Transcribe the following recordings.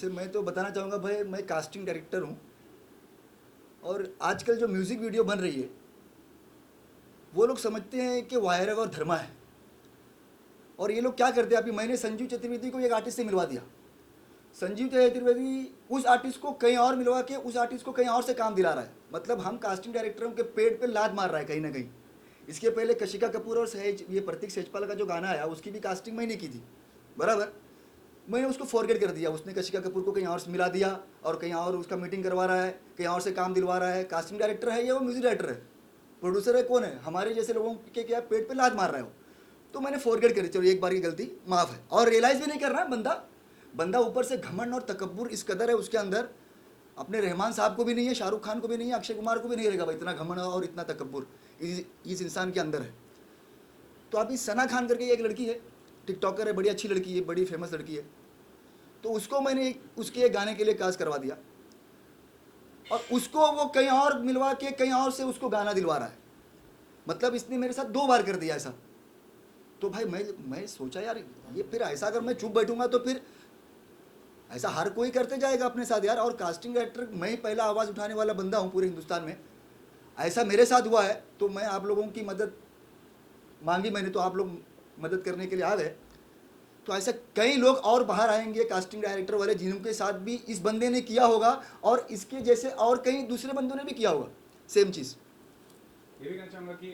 वैसे मैं तो बताना चाहूँगा भाई, मैं कास्टिंग डायरेक्टर हूँ। और आजकल जो म्यूज़िक वीडियो बन रही है, वो लोग समझते हैं कि वायरग और धर्मा है। और ये लोग क्या करते हैं, अभी मैंने संजीव चतुर्वेदी को एक आर्टिस्ट से मिलवा दिया। संजीव चतुर्वेदी उस आर्टिस्ट को कहीं और मिलवा के उस आर्टिस्ट को कहीं और से काम दिला रहा है। मतलब हम कास्टिंग डायरेक्टरों के पेट पे लात मार रहा है कहीं ना कहीं। इसके पहले कशिका कपूर और सहज, ये प्रतीक सेजपाल का जो गाना आया, उसकी भी कास्टिंग मैंने की थी, बराबर। मैंने उसको फॉरगेट कर दिया, उसने कशिका कपूर को कहीं और से मिला दिया और कहीं और उसका मीटिंग करवा रहा है, कहीं और से काम दिलवा रहा है। कास्टिंग डायरेक्टर है या वो म्यूजिक डायरेक्टर है? प्रोड्यूसर है कौन है? हमारे जैसे लोगों के क्या पेट पे लात मार रहा है वो। तो मैंने फॉरगेट करी, चलो एक बार की गलती माफ़ है। और रियलाइज़ भी नहीं कर रहा बंदा ऊपर से घमंड और तकब्बुर इस कदर है उसके अंदर। अपने रहमान साहब को भी नहीं है, शाहरुख खान को भी नहीं है, अक्षय कुमार को भी नहीं रहेगा भाई, इतना घमंड और इतना तकब्बुर इस इंसान के अंदर है। तो अभी सना खान करके एक लड़की है, टिकटॉकर है, बड़ी अच्छी लड़की है, बड़ी फेमस लड़की है। तो उसको मैंने उसके एक गाने के लिए कास्ट करवा दिया और उसको वो कहीं और मिलवा के कहीं और से उसको गाना दिलवा रहा है। मतलब इसने मेरे साथ 2 बार कर दिया ऐसा। तो भाई मैं सोचा यार, ये फिर ऐसा अगर मैं चुप बैठूंगा तो फिर ऐसा हर कोई करते जाएगा अपने साथ यार। और कास्टिंग डायरेक्टर मैं ही पहला आवाज़ उठाने वाला बंदा हूँ पूरे हिंदुस्तान में। ऐसा मेरे साथ हुआ है तो मैं आप लोगों की मदद मांगी मैंने, तो आप लोग मदद करने के लिए आ गए। तो ऐसा कई लोग और बाहर आएंगे कास्टिंग डायरेक्टर वाले, जिनके साथ भी इस बंदे ने किया होगा और इसके जैसे और कई दूसरे बंदों ने भी किया होगा सेम चीज़। ये भी कहना चाहूँगा कि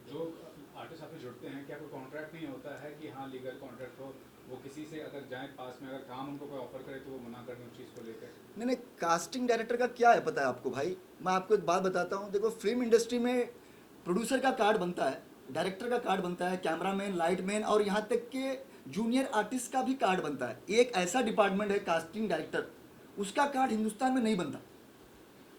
जो आर्टिस्ट आपसे जुड़ते हैं, क्या कोई कॉन्ट्रैक्ट नहीं होता है कि हाँ लीगल कॉन्ट्रैक्ट हो, वो किसी से अगर जाए पास में, अगर काम उनको कोई ऑफर करे तो वो मना कर दें उस चीज़ को लेकर? नहीं, कास्टिंग डायरेक्टर का क्या है पता है आपको भाई? मैं आपको एक बात बताता हूँ। देखो, फिल्म इंडस्ट्री में प्रोड्यूसर का कार्ड बनता है, डायरेक्टर का कार्ड बनता है, कैमरामैन, लाइटमैन और यहाँ तक के जूनियर आर्टिस्ट का भी कार्ड बनता है। एक ऐसा डिपार्टमेंट है कास्टिंग डायरेक्टर, उसका कार्ड हिंदुस्तान में नहीं बनता।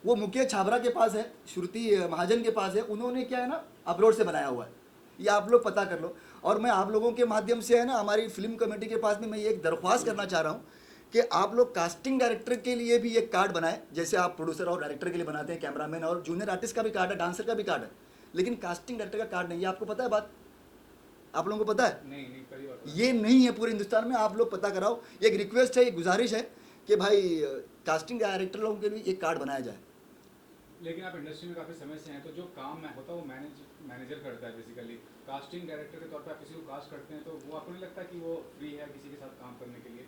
वो मुकेश छाबरा के पास है, श्रुति महाजन के पास है, उन्होंने क्या है ना अब्रोड से बनाया हुआ है। ये आप लोग पता कर लो। और मैं आप लोगों के माध्यम से है ना हमारी फिल्म कमेटी के पास में मैं ये एक दरख्वास्त करना चाह रहा हूँ कि आप लोग कास्टिंग डायरेक्टर के लिए भी एक कार्ड बनाएं, जैसे आप प्रोड्यूसर और डायरेक्टर के लिए बनाते हैं, कैमरामैन और जूनियर आर्टिस्ट का भी कार्ड है, डांसर का भी कार्ड है, लेकिन कास्टिंग डायरेक्टर का कार्ड नहीं है। आपको पता है बात? आप लोगों को पता है? नहीं पहली बार ये नहीं है पूरे हिंदुस्तान में। आप लोग पता कराओ। एक रिक्वेस्ट है, एक गुजारिश है कि भाई कास्टिंग डायरेक्टर लोगों के लिए एक कार्ड बनाया जाए। लेकिन आप इंडस्ट्री में काफ़ी समय से हैं, तो जो काम होता है वो मैनेजर करता है बेसिकली। कास्टिंग डायरेक्टर के तौर पे आप किसी को कास्ट करते हैं तो वो आपको नहीं लगता कि वो फ्री है किसी के साथ काम करने के लिए?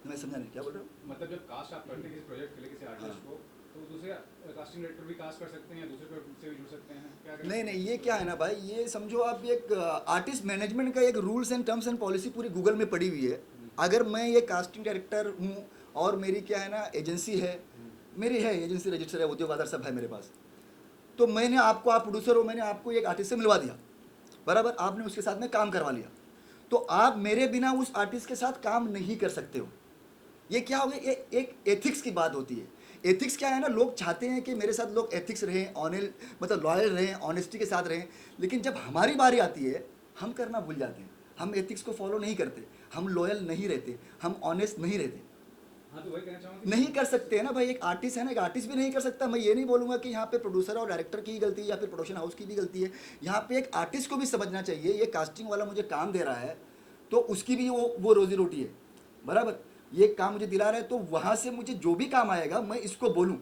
मैं समझा नहीं, क्या बोल रहे हो? मतलब जब कास्ट आप करते हैं किसी प्रोजेक्ट के लिए किसी आर्टिस्ट को, तो दूसरे कास्टिंग डायरेक्टर भी कास्ट कर सकते हैं या दूसरे से भी जुड़ सकते हैं, क्या करें? नहीं, ये क्या है ना भाई, ये समझो आप एक आर्टिस्ट मैनेजमेंट का एक rules and terms and policy पूरी गूगल में पड़ी हुई है। अगर मैं ये कास्टिंग डायरेक्टर हूँ और मेरी क्या है ना एजेंसी है, मेरी है एजेंसी रजिस्टर है, उद्योग आधार सब है मेरे पास, तो मैंने आपको, आप प्रोड्यूसर हो, मैंने आपको एक आर्टिस्ट से मिलवा दिया, बराबर, आपने उसके साथ में काम करवा लिया, तो आप मेरे बिना उस आर्टिस्ट के साथ काम नहीं कर सकते हो। ये क्या हो गया? ये एक एथिक्स की बात होती है। एथिक्स क्या है ना, लोग चाहते हैं कि मेरे साथ लोग एथिक्स रहें, ऑनेल मतलब लॉयल रहें, ऑनेस्टी के साथ रहें, लेकिन जब हमारी बारी आती है हम करना भूल जाते हैं। हम एथिक्स को फॉलो नहीं करते, हम लॉयल नहीं रहते, हम ऑनेस्ट नहीं रहते। हाँ, तो वही कहना चाहूँगा नहीं कर सकते हैं ना भाई। एक आर्टिस्ट है ना, एक आर्टिस्ट भी नहीं कर सकता। मैं ये नहीं बोलूँगा कि यहाँ पे प्रोड्यूसर और डायरेक्टर की गलती है या फिर प्रोडक्शन हाउस की भी गलती है। यहाँ पे एक आर्टिस्ट को भी समझना चाहिए, ये कास्टिंग वाला मुझे काम दे रहा है तो उसकी भी वो रोजी रोटी है, बराबर। ये काम मुझे दिला रहा है तो वहाँ से मुझे जो भी काम आएगा मैं इसको बोलूँ,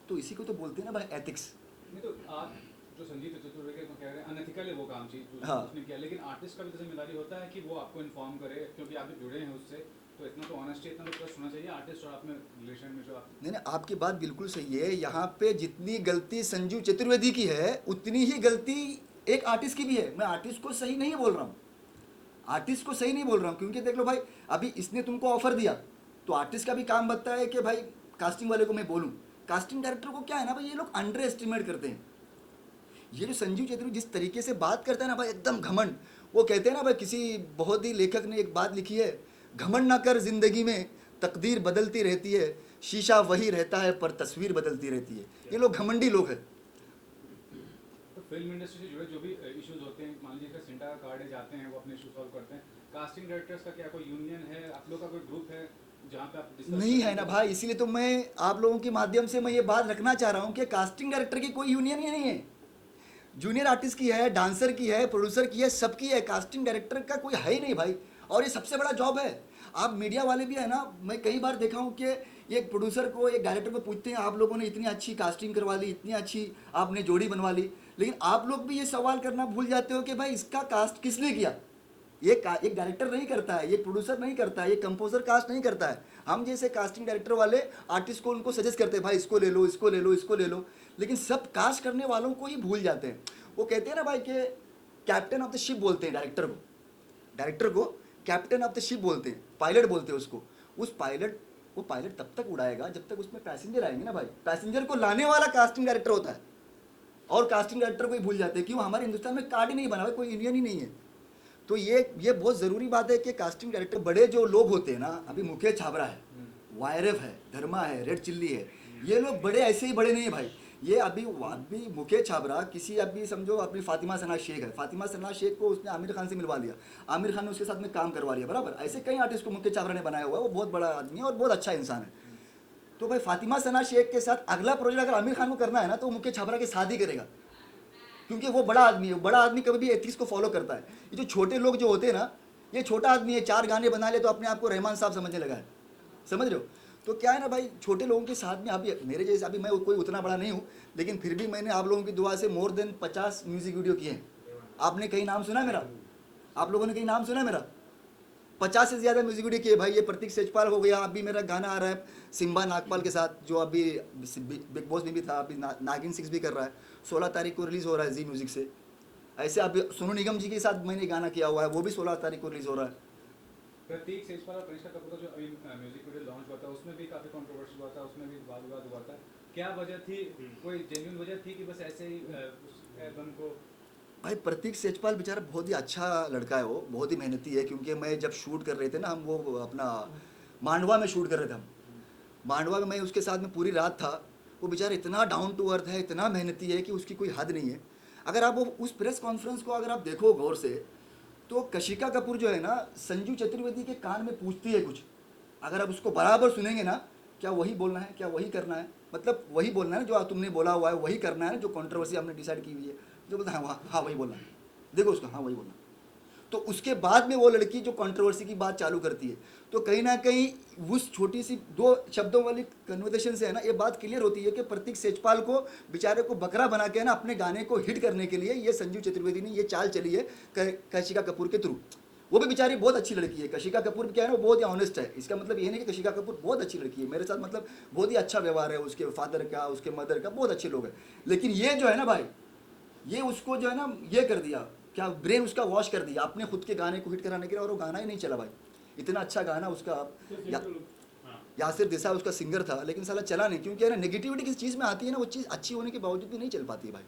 तो इसी को तो बोलते हैं ना भाई एथिक्स। नहीं, तो आप जो संजीव चतुर्वेदी को कह रहे हैं अनएथिकल है वो काम चीज जो हाँ। उसने किया, लेकिन आर्टिस्ट का भी तो जिम्मेदारी होता है कि वो आपको इन्फॉर्म करे, क्योंकि आप भी जुड़े हैं उससे, तो इतना तो ऑनेस्टी, इतना तो ट्रस्ट होना चाहिए आर्टिस्ट और आप में रिलेशन में जो आप। नहीं, आपकी बात बिल्कुल सही है। यहाँ पे जितनी गलती संजीव चतुर्वेदी की है उतनी ही गलती एक आर्टिस्ट की भी है। मैं आर्टिस्ट को सही नहीं बोल रहा हूँ, आर्टिस्ट को सही नहीं बोल रहा हूँ, क्योंकि देख लो भाई, अभी इसने तुमको ऑफर दिया तो आर्टिस्ट का भी काम बनता है कि भाई कास्टिंग वाले को मैं बोलूँ। कास्टिंग डायरेक्टर को क्या है ना भाई, ये लोग अंडर एस्टिमेट करते हैं। ये जो संजीव चतुर्वेदी जिस तरीके से बात करता है ना भाई, एकदम घमंड। वो कहते हैं ना भाई, किसी बहुत ही लेखक ने एक बात लिखी है, घमंड ना कर जिंदगी में, तकदीर बदलती रहती है, शीशा वही रहता है पर तस्वीर बदलती रहती है। ये लोग घमंडी लोग हैं। तो फिल्म इंडस्ट्री से जुड़े जो भी इश्यूज होते हैं, मान लीजिए सिंटा का कार्ड जाते हैं, वो अपने इशू सॉल्व करते हैं, कास्टिंग डायरेक्टर्स का क्या कोई यूनियन है, आप लोग का कोई ग्रुप है जहाँ पे आप discuss नहीं करते है ना हैं? भाई, इसीलिए तो मैं आप लोगों के माध्यम से मैं ये बात रखना चाह रहा हूँ कि कास्टिंग डायरेक्टर की कोई यूनियन ही नहीं है। जूनियर आर्टिस्ट की है, डांसर की है, प्रोड्यूसर की है, सबकी है। कास्टिंग डायरेक्टर का कोई है ही नहीं भाई। और ये सबसे बड़ा जॉब है। आप मीडिया वाले भी है ना, मैं कई बार देखा हूँ कि एक प्रोड्यूसर को, एक डायरेक्टर को पूछते हैं, आप लोगों ने इतनी अच्छी कास्टिंग करवा ली, इतनी अच्छी आपने जोड़ी बनवा ली, लेकिन आप लोग भी ये सवाल करना भूल जाते हो कि भाई इसका कास्ट किसने किया। एक डायरेक्टर नहीं करता है, एक प्रोड्यूसर नहीं करता है, एक कंपोजर कास्ट नहीं करता है। हम जैसे कास्टिंग डायरेक्टर वाले आर्टिस्ट को उनको सजेस्ट करते हैं, भाई इसको ले लो, इसको ले लो, इसको ले लो, लेकिन सब कास्ट करने वालों को ही भूल जाते हैं। वो कहते हैं ना भाई कि कैप्टन ऑफ द शिप बोलते हैं डायरेक्टर को कैप्टन ऑफ द शिप बोलते हैं, पायलट बोलते हैं उसको। वो पायलट तब तक उड़ाएगा जब तक उसमें पैसेंजर आएंगे ना भाई। पैसेंजर को लाने वाला कास्टिंग डायरेक्टर होता है, और कास्टिंग डायरेक्टर को ही भूल जाते हैं। क्यों? हमारे हिंदुस्तान में कार्ड ही नहीं बना हुआ, कोई इंडियन ही नहीं है। तो ये बहुत ज़रूरी बात है कि कास्टिंग डायरेक्टर बड़े जो लोग होते हैं ना, अभी मुकेश छाबरा है, वायरव है, धर्मा है, रेड चिल्ली है, ये लोग बड़े ऐसे ही बड़े नहीं है भाई। ये अभी मुकेश छाबरा किसी, अभी समझो अपनी फातिमा सना शेख है, फातिमा सना शेख को उसने आमिर खान से मिलवा दिया, आमिर खान ने उसके साथ में काम करवा लिया, बराबर। ऐसे कई आर्टिस्ट को मुकेश छाबरा ने बनाया हुआ है, वो बहुत बड़ा आदमी है और बहुत अच्छा इंसान है। तो भाई फातिमा सना शेख के साथ अगला प्रोजेक्ट अगर आमिर खान को करना है ना, तो वो मुकेश छाबरा के साथ ही करेगा, क्योंकि वो बड़ा आदमी है। बड़ा आदमी कभी भी एथिक्स को फॉलो करता है। ये जो छोटे लोग जो होते हैं ना, ये छोटा आदमी है, 4 गाने बना ले तो अपने आप को रहमान साहब समझने लगा है, समझ रहे हो। तो क्या है ना भाई, छोटे लोगों के साथ में, अभी मेरे जैसे, अभी मैं कोई उतना बड़ा नहीं हूँ, लेकिन फिर भी मैंने आप लोगों की दुआ से मोर देन 50 म्यूजिक वीडियो किए हैं। आपने कहीं नाम सुना है मेरा? आप लोगों ने कहीं नाम सुना है मेरा? 50 से ज़्यादा म्यूजिक वीडियो किए भाई। ये प्रतीक सेजपाल हो गया, अभी मेरा गाना आ रहा है सिम्बा नागपाल के साथ, जो अभी बिग बॉस में भी था, अभी नागिन 6 भी कर रहा है, 16 तारीख को रिलीज़ हो रहा है जी म्यूज़िक से। ऐसे अभी सोनू निगम जी के साथ मैंने गाना किया हुआ है, वो भी 16 तारीख को रिलीज़ हो रहा है। प्रतीक सेजपाल और कनिष्का कपूर का जो अभी म्यूजिक वीडियो लॉन्च हुआ था, उसमें भी काफ़ी कंट्रोवर्सी हुआ था, उसमें भी वाद विवाद हुआ था। क्या वजह थी? कोई जेन्युइन वजह थी कि बस ऐसे ही उस एल्बम को? भाई प्रतीक सेजपाल बेचारा बहुत ही अच्छा लड़का है, वो बहुत ही मेहनती है। क्योंकि मैं जब शूट कर रहे थे ना, हम वो अपना मांडवा में शूट कर रहे थे हम, मांडवा में मैं उसके साथ में पूरी रात था। वो बेचारा इतना डाउन टू अर्थ है, इतना मेहनती है कि उसकी कोई हद नहीं है। अगर आप वो उस प्रेस कॉन्फ्रेंस को अगर आप देखो गौर से, तो कशिका कपूर जो है ना, संजू चतुर्वेदी के कान में पूछती है कुछ, अगर आप उसको बराबर सुनेंगे ना, क्या वही बोलना है, क्या वही करना है, मतलब वही बोलना है जो तुमने बोला हुआ है, वही करना है ना, जो कंट्रोवर्सी हमने डिसाइड की हुई है, जो बोलता है हाँ वही बोलना है, देखो उसका हाँ वही बोलना। तो उसके बाद में वो लड़की जो कंट्रोवर्सी की बात चालू करती है, तो कहीं ना कहीं उस छोटी सी 2 शब्दों वाली कन्वर्सेशन से है ना, ये बात क्लियर होती है कि प्रतीक सेजपाल को बेचारे को बकरा बना के ना, अपने गाने को हिट करने के लिए ये संजू चतुर्वेदी ने ये चाल चली है कशिका कपूर के थ्रू। वो भी बेचारी बहुत अच्छी लड़की है, कशिका कपूर क्या है ना, वो बहुत ही ऑनेस्ट है। इसका मतलब ये नहीं कि कशिका कपूर बहुत अच्छी लड़की है, मेरे साथ मतलब बहुत ही अच्छा व्यवहार है, उसके फादर का, उसके मदर का, बहुत अच्छे लोग हैं। लेकिन ये जो है ना भाई, ये उसको जो है ना, ये कर दिया, क्या ब्रेन उसका वॉश कर दिया अपने खुद के गाने को हिट कराने के लिए, और वो गाना ही नहीं चला भाई। इतना अच्छा गाना उसका, यासिर देसाई उसका सिंगर था, लेकिन साला चला नहीं। क्योंकि है ना, नेगेटिविटी किस चीज़ में आती है ना, वो चीज़ अच्छी होने के बावजूद भी नहीं चल पाती है भाई।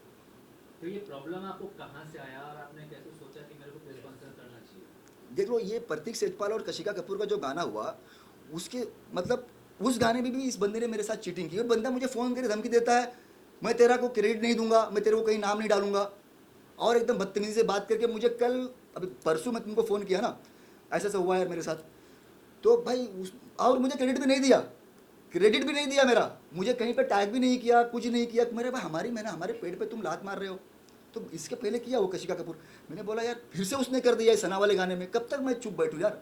तो ये प्रॉब्लम आपको कहाँ से आया और आपने कैसे सोचा कि मेरे को प्रेस कॉन्फ्रेंस करना चाहिए? देख लो, ये प्रतीक सेजपाल और कशिका कपूर का जो गाना हुआ, उसके मतलब उस गाने में भी इस बंदे ने मेरे साथ चीटिंग की। और बंदा मुझे फ़ोन करके धमकी देता है, मैं तेरा को क्रेडिट नहीं दूंगा, मैं तेरे को कहीं नाम नहीं डालूंगा, और एकदम बदतमीजी से बात करके मुझे कल, अभी परसों मैं तुमको फ़ोन किया ना, ऐसा ऐसा हुआ यार मेरे साथ। तो भाई और मुझे क्रेडिट भी नहीं दिया, मेरा, मुझे कहीं पे टैग भी नहीं किया, कुछ नहीं किया। मेरे भाई हमारे पेट पे तुम लात मार रहे हो, तो इसके पहले किया वो कशिका कपूर। मैंने बोला यार फिर से उसने कर दिया सना वाले गाने में, कब तक मैं चुप बैठूँ यार।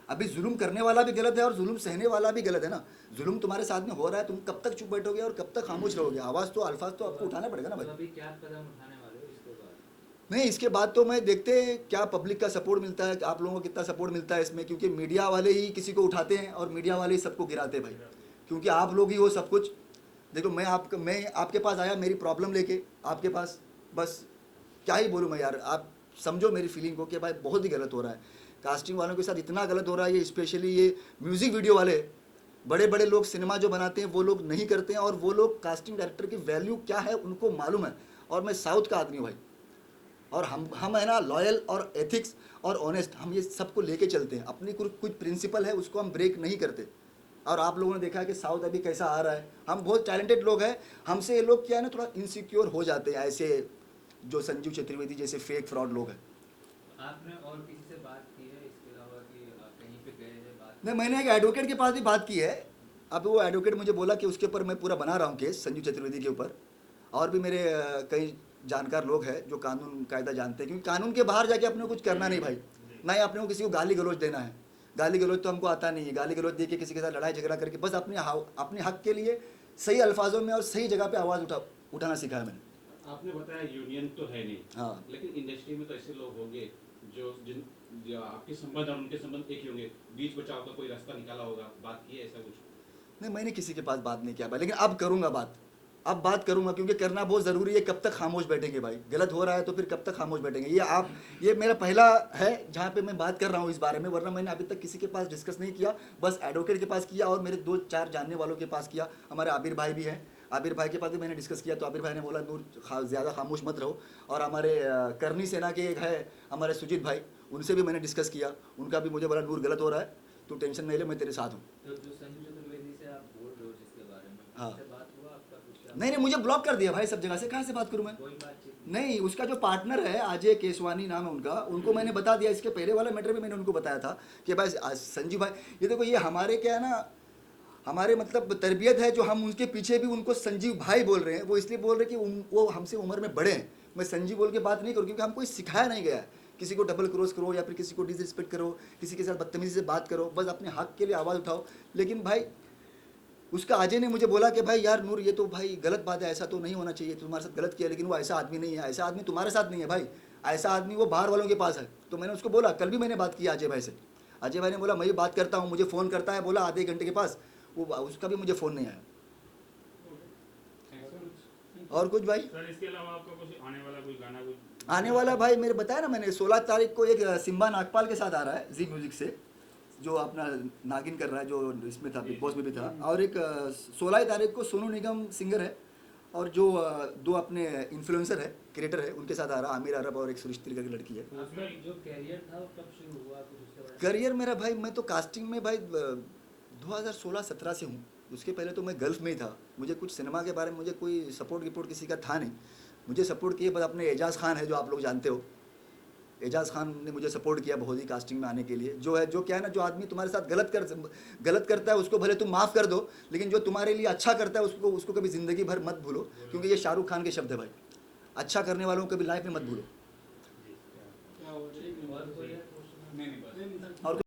अभी जुल्म करने वाला भी गलत है और जुल्म सहने वाला भी गलत है ना। जुल्म तुम्हारे साथ में हो रहा है, तुम कब तक चुप बैठोगे और कब तक खामोश रहोगे? आवाज़ तो, अल्फाज तो आपको उठाना पड़ेगा ना भाई। अभी क्या कदम उठाने वाले हो इसके बाद? नहीं, इसके बाद तो मैं देखते हैं क्या पब्लिक का सपोर्ट मिलता है, आप लोगों को कितना सपोर्ट मिलता है इसमें। क्योंकि मीडिया वाले ही किसी को उठाते हैं और मीडिया वाले ही सबको गिराते हैं भाई, क्योंकि आप लोग ही हो सब कुछ। देखो मैं आपके पास आया मेरी प्रॉब्लम लेके आपके पास, बस क्या ही बोलूँ मैं यार, आप समझो मेरी फीलिंग को कि भाई बहुत ही गलत हो रहा है। कास्टिंग वालों के साथ इतना गलत हो रहा है, ये स्पेशली ये म्यूज़िक वीडियो वाले, बड़े बड़े लोग सिनेमा जो बनाते हैं वो लोग नहीं करते हैं, और वो लोग कास्टिंग डायरेक्टर की वैल्यू क्या है उनको मालूम है। और मैं साउथ का आदमी हूँ भाई, और हम है ना लॉयल और एथिक्स और ऑनेस्ट, हम ये सबको लेके चलते हैं। अपनी कुछ प्रिंसिपल है उसको हम ब्रेक नहीं करते। और आप लोगों ने देखा है कि साउथ अभी कैसा आ रहा है। हम बहुत टैलेंटेड लोग हैं, हमसे ये लोग क्या है ना थोड़ा इनसिक्योर हो जाते हैं, ऐसे जो संजू चतुर्वेदी जैसे फेक फ्रॉड लोग हैं। आपने और किसी से बात की है इसके अलावा कि आप कहीं पे गए हैं बात? नहीं, मैंने एक एडवोकेट के पास भी बात की है। अब वो एडवोकेट मुझे बोला कि उसके ऊपर मैं पूरा बना रहा हूँ केस, संजू चतुर्वेदी के ऊपर। और भी मेरे कई जानकार लोग हैं जो कानून कायदा जानते हैं, क्योंकि कानून के बाहर जाके अपने को कुछ करना नहीं भाई, ना ही अपने को किसी को गाली गलौज देना है। गाली गलौज तो हमको आता नहीं है, गाली गलौज दे के किसी के साथ लड़ाई झगड़ा करके बस अपने हक के लिए सही अल्फाजों में और सही जगह पे आवाज़ उठाना सीखा है मैंने। आपने बताया यूनियन तो है नहीं, हाँ। लेकिन इंडस्ट्री में तो ऐसे लोग होंगे जो आपके संबंध और उनके संबंध एक ही होंगे, बीच बचाव का कोई रास्ता निकाला होगा, बात की है ऐसा कुछ? नहीं, मैंने किसी के पास बात नहीं किया भाई, लेकिन अब करूँगा बात, अब बात करूँगा क्योंकि करना बहुत ज़रूरी है। कब तक खामोश बैठेंगे भाई, गलत हो रहा है तो फिर कब तक खामोश बैठेंगे। ये मेरा पहला है जहाँ पे मैं बात कर रहा हूँ इस बारे में, वरना मैंने अभी तक किसी के पास डिस्कस नहीं किया, बस एडवोकेट के पास किया और मेरे 2-4 जानने वालों के पास किया। हमारे आबिर भाई भी हैं, आबिर भाई के पास भी मैंने डिस्कस किया, तो आबिर भाई ने बोला नूर ज़्यादा खामोश मत रहो। और हमारे करनी सेना के एक है हमारे सुजीत भाई, उनसे भी मैंने डिस्कस किया, उनका भी मुझे बोला नूर गलत हो रहा है, तू टेंशन नहीं ले, मैं तेरे साथ हूँ। तो जो संजू चतुर्वेदी से आप बोल रहे हो जिसके बारे में, हाँ। उससे बात हुआ आपका कुछ? नहीं, मुझे ब्लॉक कर दिया भाई सब जगह से, कहाँ से बात करूँ मैं? कोई बातचीत नहीं, उसका जो पार्टनर है अजय केसवानी नाम है उनका, उनको मैंने बता दिया। इसके पहले वाला मैटर भी मैंने उनको बताया था कि भाई संजीव भाई, ये देखो ये हमारे क्या है ना, हमारे मतलब तरबियत है जो हम उनके पीछे भी उनको संजीव भाई बोल रहे हैं। वो इसलिए बोल रहे हैं कि वो हमसे उम्र में बड़े हैं। मैं संजीव बोल के बात नहीं करूँ क्योंकि हमको सिखाया नहीं गया है किसी को डबल क्रॉस करो या फिर किसी को डिसरिस्पेक्ट करो, किसी के साथ बदतमीजी से बात करो, बस अपने हक के लिए आवाज़ उठाओ। लेकिन भाई उसका अजय ने मुझे बोला कि भाई यार नूर ये तो भाई गलत बात है, ऐसा तो नहीं होना चाहिए, तुम्हारे साथ गलत किया, लेकिन वो ऐसा आदमी नहीं है, ऐसा आदमी तुम्हारे साथ नहीं है भाई, ऐसा आदमी वो बाहर वालों के पास है। तो मैंने उसको बोला, कल भी मैंने बात की अजय भाई से, अजय भाई ने बोला मैं भी बात करता हूँ, मुझे फ़ोन करता है, बोला आधे घंटे के पास, वो उसका भी मुझे फ़ोन नहीं आया। और कुछ भाई सर इसके अलावा आपका कुछ आने वाला कोई गाना कुछ आने वाला भाई मेरे बताया ना मैंने, 16 तारीख को एक सिम्बा नागपाल के साथ आ रहा है जी म्यूजिक से, जो अपना नागिन कर रहा है, जो इसमें था बिग बॉस में भी था। और एक 16 तारीख को सोनू निगम सिंगर है और जो 2 अपने इन्फ्लुएंसर है, क्रिएटर है, उनके साथ आ रहा है, आमिर अरब और एक सुरिश्ती करके लड़की है। आपका जो कैरियर था वो कब शुरू हुआ, कुछ उसके बारे में? करियर मेरा भाई, मैं तो कास्टिंग में भाई 2016-17 से हूँ। उसके पहले तो मैं गल्फ़ में ही था। मुझे कुछ सिनेमा के बारे में मुझे कोई सपोर्ट रिपोर्ट किसी का था नहीं। मुझे सपोर्ट किए बस अपने एजाज़ खान है जो आप लोग जानते हो, एजाज़ खान ने मुझे सपोर्ट किया बहुत ही कास्टिंग में आने के लिए। जो है जो क्या है ना, जो आदमी तुम्हारे साथ गलत करता है उसको भले तुम माफ़ कर दो, लेकिन जो तुम्हारे लिए अच्छा करता है उसको कभी ज़िंदगी भर मत भूलो, क्योंकि ये शाहरुख खान के शब्द है भाई, अच्छा करने वालों को कभी लाइफ में मत भूलो।